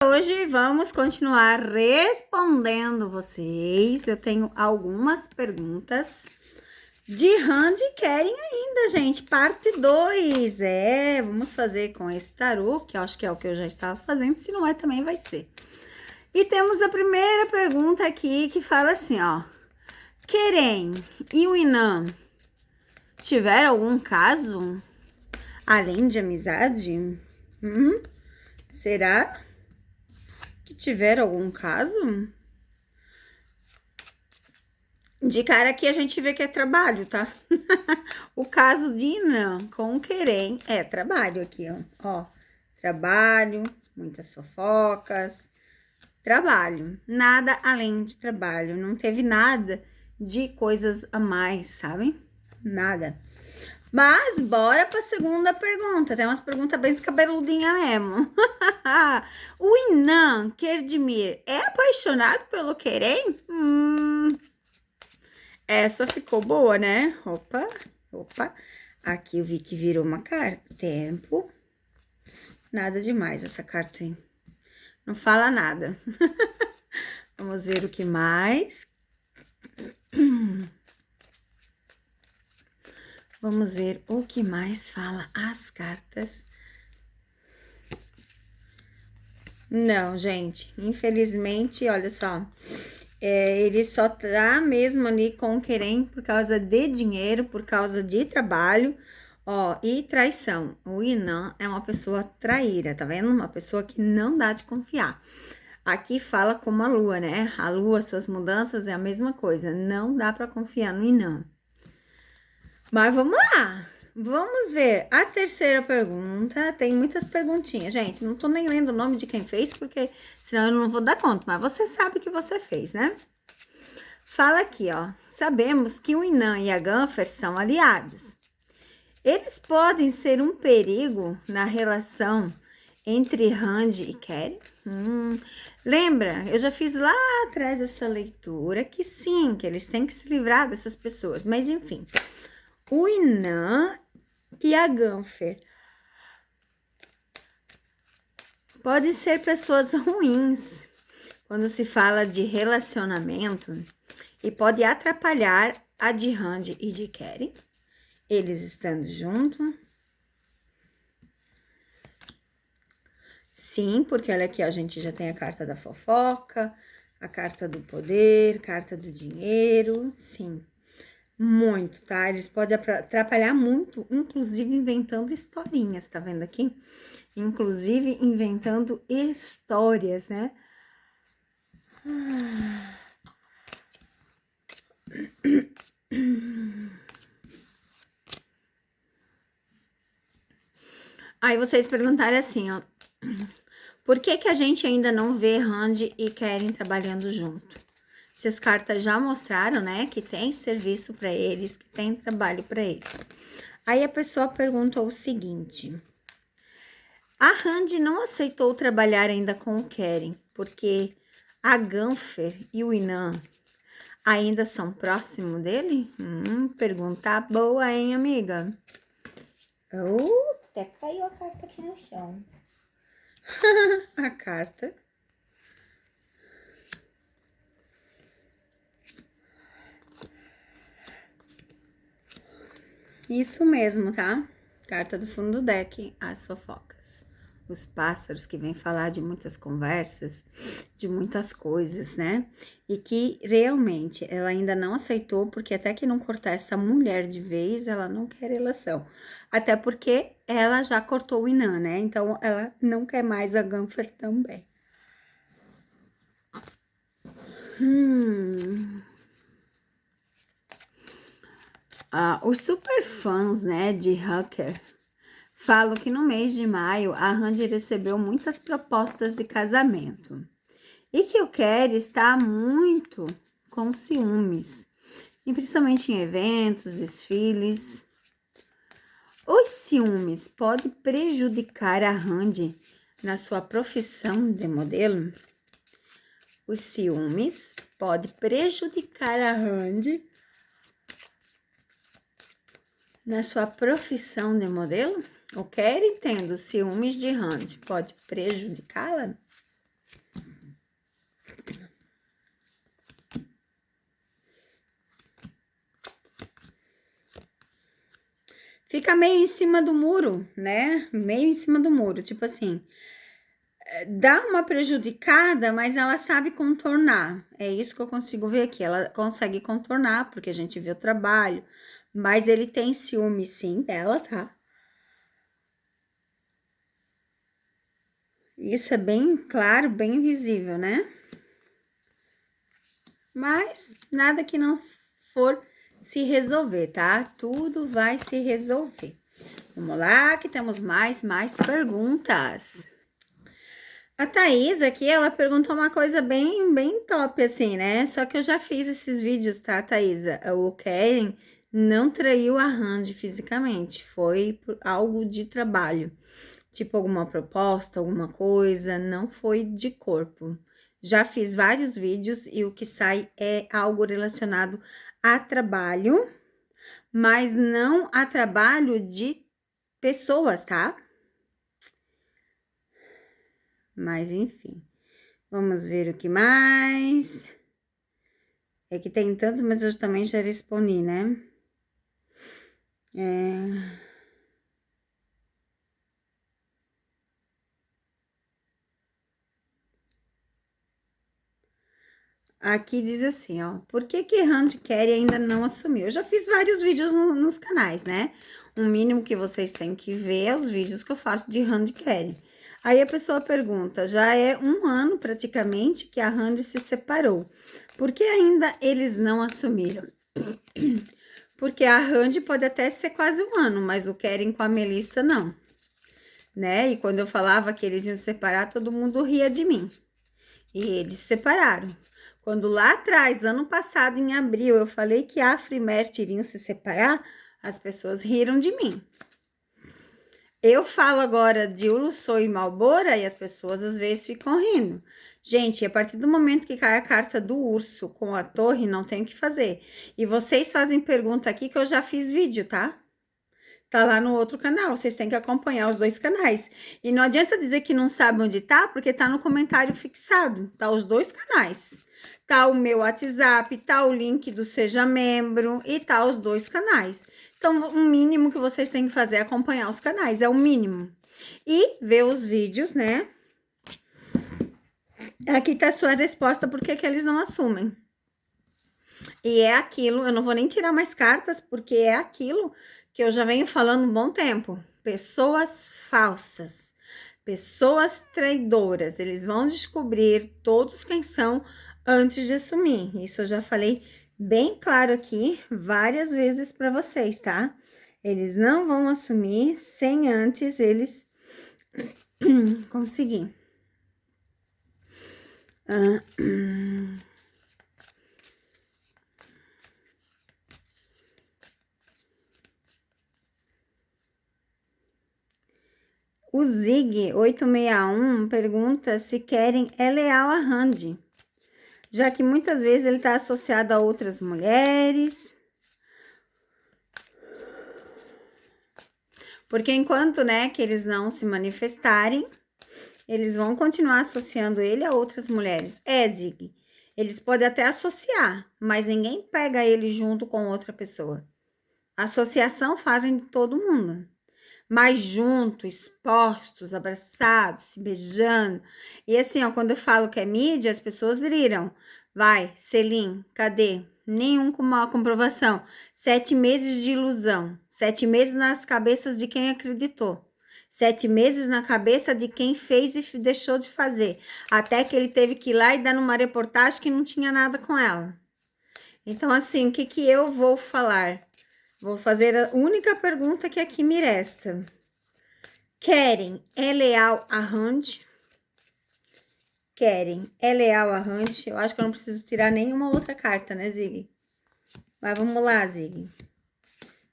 Hoje vamos continuar respondendo vocês. Eu tenho algumas perguntas de Randy querem ainda, gente. Parte 2. Vamos fazer com esse tarô, que eu acho que é o que eu já estava fazendo. Se não é, também vai ser. E temos a primeira pergunta aqui que fala assim, ó. Keren e o Inan tiveram algum caso além de amizade? Será que tiveram algum caso? De cara aqui a gente vê que é trabalho, tá? O caso de Inan com o Keren é trabalho aqui, ó. Trabalho, muitas fofocas, trabalho. Nada além de trabalho. Não teve nada de coisas a mais, sabe? Nada. Mas bora para a segunda pergunta. Tem umas perguntas bem cabeludinhas mesmo. O Inan Kerdimir é apaixonado pelo Keren? Essa ficou boa, né? Opa. Aqui eu vi que virou uma carta. Tempo. Nada demais essa carta aí. Não fala nada. Vamos ver o que mais. Vamos ver o que mais fala as cartas. Não, gente, infelizmente, olha só, ele só tá mesmo ali com o Keren por causa de dinheiro, por causa de trabalho, ó, e traição. O Inan é uma pessoa traíra, tá vendo? Uma pessoa que não dá de confiar. Aqui fala como a lua, né? A lua, suas mudanças é a mesma coisa, não dá pra confiar no Inan. Mas vamos lá, vamos ver a terceira pergunta. Tem muitas perguntinhas, gente. Não tô nem lendo o nome de quem fez, porque senão eu não vou dar conta. Mas você sabe que você fez, né? Fala aqui, ó. Sabemos que o Inan e a Ganfer são aliados. Eles podem ser um perigo na relação entre Randy e Keren? Lembra? Eu já fiz lá atrás essa leitura que sim, que eles têm que se livrar dessas pessoas. Mas enfim... O Inan e a Ganfer podem ser pessoas ruins quando se fala de relacionamento e pode atrapalhar a de Randy e de Keren, eles estando juntos. Sim, porque olha aqui, a gente já tem a carta da fofoca, a carta do poder, carta do dinheiro, sim. Muito, tá? Eles podem atrapalhar muito, inclusive inventando historinhas, tá vendo aqui? Inclusive inventando histórias, né? Aí vocês perguntaram assim, ó. Por que a gente ainda não vê Randy e Keren trabalhando junto? Se as cartas já mostraram, né, que tem serviço para eles, que tem trabalho para eles. Aí a pessoa perguntou o seguinte: a Randy não aceitou trabalhar ainda com o Keren, porque a Ganfer e o Inan ainda são próximos dele? Pergunta boa, hein, amiga? Até caiu a carta aqui no chão. A carta... Isso mesmo, tá? Carta do fundo do deck, as fofocas. Os pássaros que vêm falar de muitas conversas, de muitas coisas, né? E que realmente ela ainda não aceitou, porque até que não cortar essa mulher de vez, ela não quer relação. Até porque ela já cortou o Inan, né? Então ela não quer mais a Ganfer também. Os super fãs, né, de Hacker falam que no mês de maio a Randy recebeu muitas propostas de casamento e que o Keren está muito com ciúmes, e principalmente em eventos, desfiles. Os ciúmes podem prejudicar a Randy na sua profissão de modelo? Os ciúmes podem prejudicar a Randy na sua profissão de modelo? O Keren tendo ciúmes de Randy pode prejudicá-la? fica meio em cima do muro, né? Meio em cima do muro, tipo assim, dá uma prejudicada, mas ela sabe contornar. É isso que eu consigo ver aqui. Ela consegue contornar, porque a gente vê o trabalho, mas ele tem ciúme sim dela, tá? Isso é bem claro, bem visível, né? Mas nada que não for se resolver, tá? Tudo vai se resolver. Vamos lá, que temos mais perguntas. A Thaís aqui, ela perguntou uma coisa bem top, assim, né? Só que eu já fiz esses vídeos, tá, Thaisa? O Karen não traiu a Randy fisicamente, foi por algo de trabalho. Tipo, alguma proposta, alguma coisa, não foi de corpo. Já fiz vários vídeos e o que sai é algo relacionado a trabalho, mas não a trabalho de pessoas, tá? Mas enfim, vamos ver o que mais. É que tem tantos, mas eu também já respondi, né? Aqui diz assim, ó. Por que que Randy Kerry ainda não assumiu? Eu já fiz vários vídeos nos canais, né? O mínimo que vocês têm que ver é os vídeos que eu faço de Randy Kerry. Aí a pessoa pergunta, já é 1 ano praticamente que a Randy se separou. Por que ainda eles não assumiram? Porque a Randy pode até ser quase 1 ano, mas o Keren com a Melissa não, né? E quando eu falava que eles iam se separar, todo mundo ria de mim. E eles se separaram. Quando lá atrás, ano passado, em abril, eu falei que Afra e Mert iriam se separar, as pessoas riram de mim. Eu falo agora de Ulusoy e Malbora e as pessoas às vezes ficam rindo. Gente, a partir do momento que cai a carta do urso com a torre, não tem o que fazer. E vocês fazem pergunta aqui que eu já fiz vídeo, tá? Tá lá no outro canal, vocês têm que acompanhar os 2 canais. E não adianta dizer que não sabe onde tá, porque tá no comentário fixado, tá os 2 canais. Tá o meu WhatsApp, tá o link do Seja Membro e tá os 2 canais. Então, o mínimo que vocês têm que fazer é acompanhar os canais, é o mínimo. E ver os vídeos, né? Aqui tá a sua resposta, por que eles não assumem. E é aquilo, eu não vou nem tirar mais cartas, porque é aquilo que eu já venho falando um bom tempo. Pessoas falsas, pessoas traidoras, eles vão descobrir todos quem são antes de assumir. Isso eu já falei bem claro aqui várias vezes para vocês, tá? Eles não vão assumir sem antes eles conseguir. O Zig 861 pergunta se Keren é leal a Randy, já que muitas vezes ele está associado a outras mulheres. Porque enquanto, né, que eles não se manifestarem, eles vão continuar associando ele a outras mulheres. Zig, eles podem até associar, mas ninguém pega ele junto com outra pessoa. Associação fazem de todo mundo. Mas junto, expostos, abraçados, se beijando. E assim, ó, quando eu falo que é mídia, as pessoas riram. Vai, Selim, cadê? Nenhum com uma comprovação. 7 meses de ilusão. 7 meses nas cabeças de quem acreditou. 7 meses na cabeça de quem fez e deixou de fazer. Até que ele teve que ir lá e dar numa reportagem que não tinha nada com ela. Então, assim, o que que eu vou falar? Vou fazer a única pergunta que aqui me resta. Keren é leal a Randy? Keren é leal a Randy? Eu acho que eu não preciso tirar nenhuma outra carta, né, Zig? Mas vamos lá, Zig.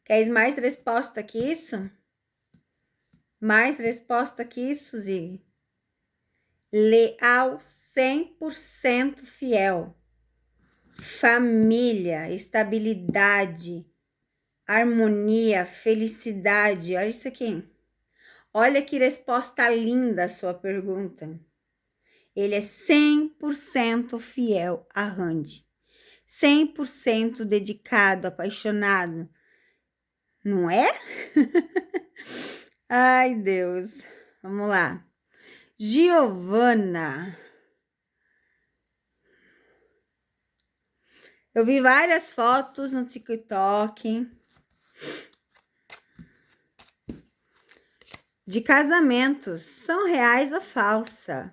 Queres mais resposta que isso? Mais resposta que isso, Zig? Leal 100% fiel. Família, estabilidade, harmonia, felicidade. Olha isso aqui. Olha que resposta linda a sua pergunta. Ele é 100% fiel a Randy. 100% dedicado, apaixonado, não é? Ai, Deus. Vamos lá. Giovana. Eu vi várias fotos no TikTok de casamentos. São reais ou falsa?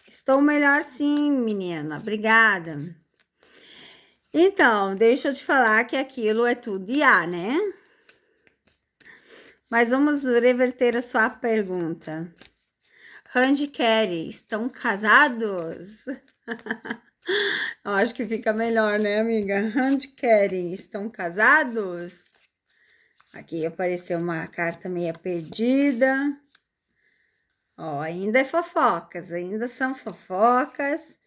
Estou melhor sim, menina. Obrigada. Então, deixa eu te falar que aquilo é tudo IA, né? Mas vamos reverter a sua pergunta. Randy e Kelly, estão casados? Eu acho que fica melhor, né, amiga? Randy e Kelly, estão casados? Aqui apareceu uma carta meia perdida. Ó, ainda é fofocas, ainda são fofocas,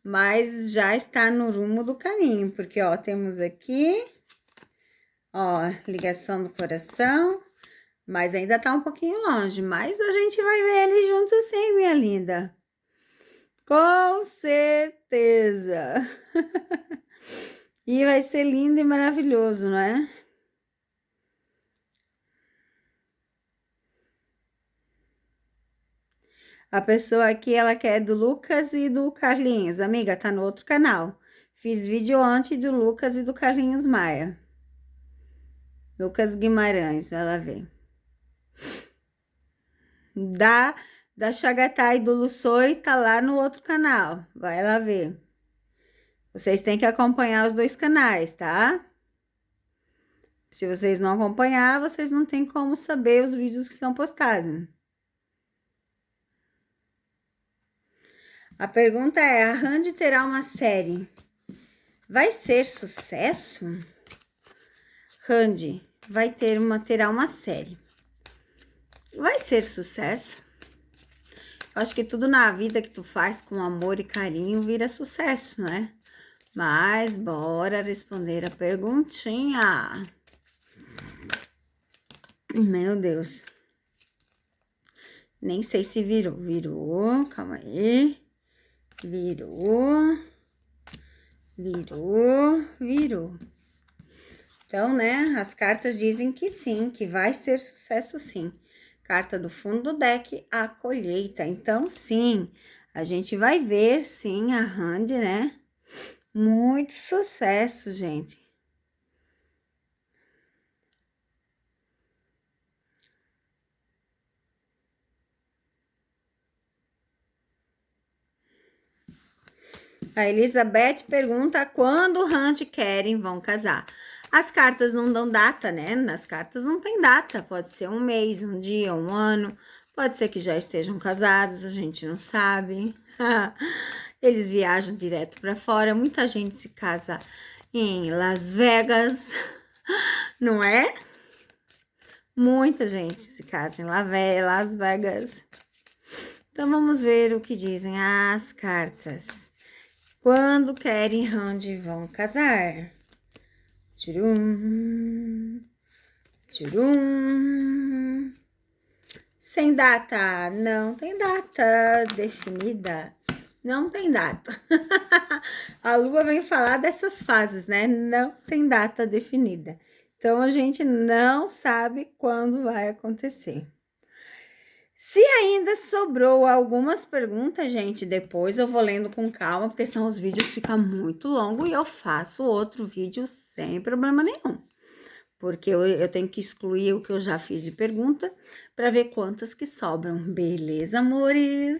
mas já está no rumo do caminho, porque, ó, temos aqui, ó, ligação do coração, mas ainda tá um pouquinho longe, mas a gente vai ver eles juntos assim, minha linda. Com certeza. E vai ser lindo e maravilhoso, não é? A pessoa aqui, ela quer do Lucas e do Carlinhos. Amiga, tá no outro canal. Fiz vídeo antes do Lucas e do Carlinhos Maia. Lucas Guimarães, vai lá ver. Da Chagatai e do Lussoi tá lá no outro canal. Vai lá ver. Vocês têm que acompanhar os dois canais, tá? Se vocês não acompanhar, vocês não têm como saber os vídeos que são postados. A pergunta é, a Randy terá uma série? Vai ser sucesso? Randy terá uma série. Vai ser sucesso? Eu acho que tudo na vida que tu faz com amor e carinho vira sucesso, né? Mas bora responder a perguntinha. Meu Deus. Nem sei se virou. Virou, calma aí. Virou. Então, né, as cartas dizem que sim, que vai ser sucesso sim. Carta do fundo do deck, a colheita. Então, sim, a gente vai ver, sim, a Randy, né? Muito sucesso, gente. A Elizabeth pergunta quando Randy e Karen vão casar. As cartas não dão data, né? Nas cartas não tem data. Pode ser um mês, um dia, um ano. Pode ser que já estejam casados, a gente não sabe. Eles viajam direto para fora. Muita gente se casa em Las Vegas, não é? Muita gente se casa em Las Vegas. Então, vamos ver o que dizem as cartas. Quando Karen e Randy vão casar? Tchurum, tchurum. Sem data, não tem data definida. Não tem data. A lua vem falar dessas fases, né? Não tem data definida. Então, a gente não sabe quando vai acontecer. Se ainda sobrou algumas perguntas, gente, depois eu vou lendo com calma, porque senão os vídeos ficam muito longos e eu faço outro vídeo sem problema nenhum. Porque eu tenho que excluir o que eu já fiz de pergunta para ver quantas que sobram. Beleza, amores?